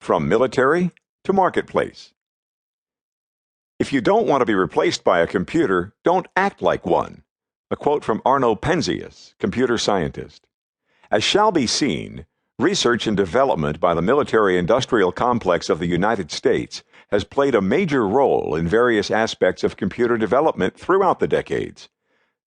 From military to marketplace. If you don't want to be replaced by a computer, don't act like one. A quote from Arno Penzias, computer scientist. As shall be seen, research and development by the military-industrial complex of the United States has played a major role in various aspects of computer development throughout the decades.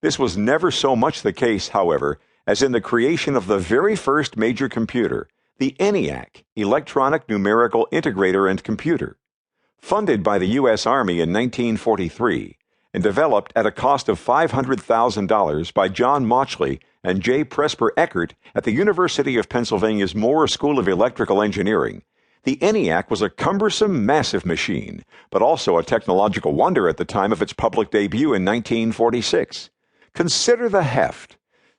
This was never so much the case, however, as in the creation of the very first major computer, the ENIAC, Electronic Numerical Integrator and Computer. Funded by the U.S. Army in 1943 and developed at a cost of $500,000 by John Mauchly and J. Presper Eckert at the University of Pennsylvania's Moore School of Electrical Engineering, the ENIAC was a cumbersome, massive machine, but also a technological wonder at the time of its public debut in 1946. Consider the heft.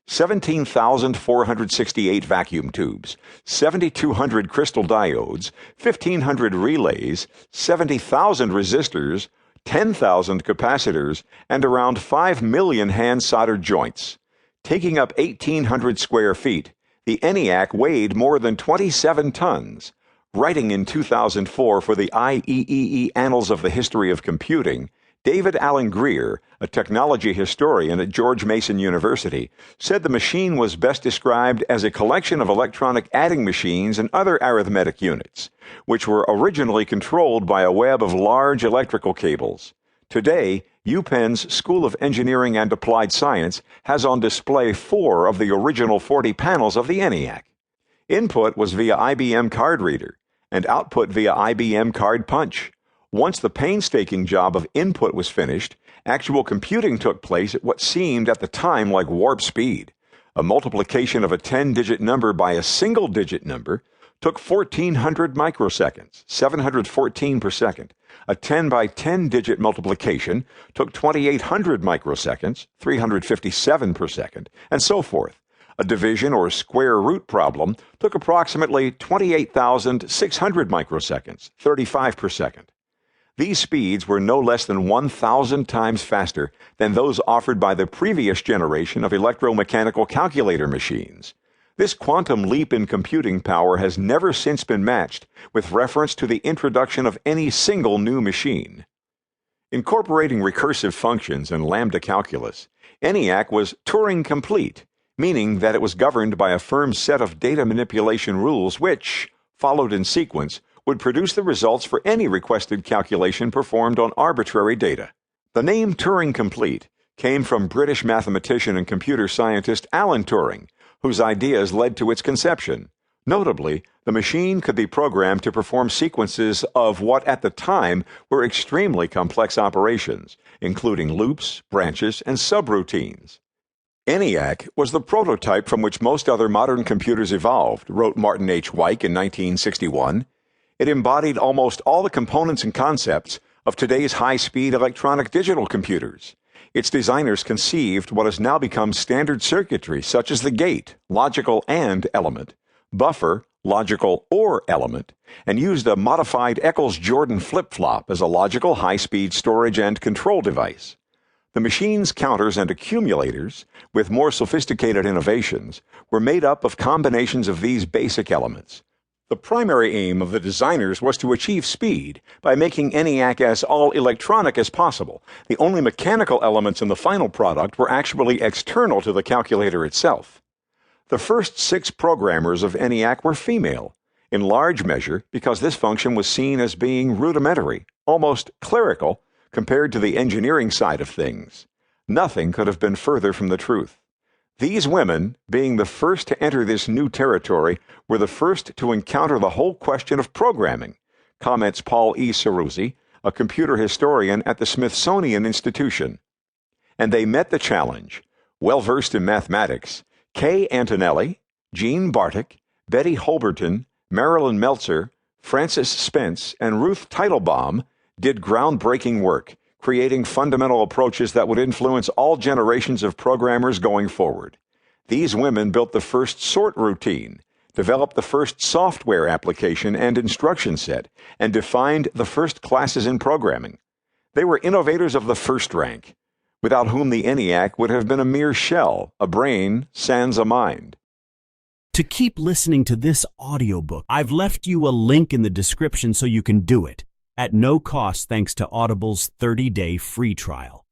17,468 vacuum tubes, 7,200 crystal diodes, 1,500 relays, 70,000 resistors, 10,000 capacitors, and around 5 million hand-soldered joints. Taking up 1,800 square feet, the ENIAC weighed more than 27 tons. Writing in 2004 for the IEEE Annals of the History of Computing, David Alan Greer, a technology historian at George Mason University, said the machine was best described as a collection of electronic adding machines and other arithmetic units, which were originally controlled by a web of large electrical cables. Today, UPenn's School of Engineering and Applied Science has on display 4 of the original 40 panels of the ENIAC. Input was via IBM card reader, and output via IBM card punch. Once the painstaking job of input was finished, actual computing took place at what seemed at the time like warp speed. A multiplication of a 10-digit number by a single-digit number took 1,400 microseconds, 714 per second. A 10 by 10-digit multiplication took 2,800 microseconds, 357 per second, and so forth. A division or square root problem took approximately 28,600 microseconds, 35 per second. These speeds were no less than 1,000 times faster than those offered by the previous generation of electromechanical calculator machines. This quantum leap in computing power has never since been matched with reference to the introduction of any single new machine. Incorporating recursive functions and lambda calculus, ENIAC was Turing complete, meaning that it was governed by a firm set of data manipulation rules which, followed in sequence, would produce the results for any requested calculation performed on arbitrary data. The name Turing Complete came from British mathematician and computer scientist Alan Turing, whose ideas led to its conception. Notably, the machine could be programmed to perform sequences of what at the time were extremely complex operations, including loops, branches, and subroutines. ENIAC was the prototype from which most other modern computers evolved, wrote Martin H. Weick in 1961. It embodied almost all the components and concepts of today's high-speed electronic digital computers. Its designers conceived what has now become standard circuitry, such as the gate, logical AND element, buffer, logical OR element, and used a modified Eccles-Jordan flip-flop as a logical high-speed storage and control device. The machine's counters and accumulators, with more sophisticated innovations, were made up of combinations of these basic elements. The primary aim of the designers was to achieve speed by making ENIAC as all-electronic as possible. The only mechanical elements in the final product were actually external to the calculator itself. The first 6 programmers of ENIAC were female, in large measure because this function was seen as being rudimentary, almost clerical, compared to the engineering side of things. Nothing could have been further from the truth. These women, being the first to enter this new territory, were the first to encounter the whole question of programming, comments Paul E. Ceruzzi, a computer historian at the Smithsonian Institution. And they met the challenge. Well-versed in mathematics, Kay Antonelli, Jean Bartik, Betty Holberton, Marilyn Meltzer, Frances Spence, and Ruth Teitelbaum did groundbreaking work, creating fundamental approaches that would influence all generations of programmers going forward. These women built the first sort routine, developed the first software application and instruction set, and defined the first classes in programming. They were innovators of the first rank, without whom the ENIAC would have been a mere shell, a brain sans a mind. to keep listening to this audiobook. I've left you a link in the description so you can do it at no cost thanks to Audible's 30-day free trial.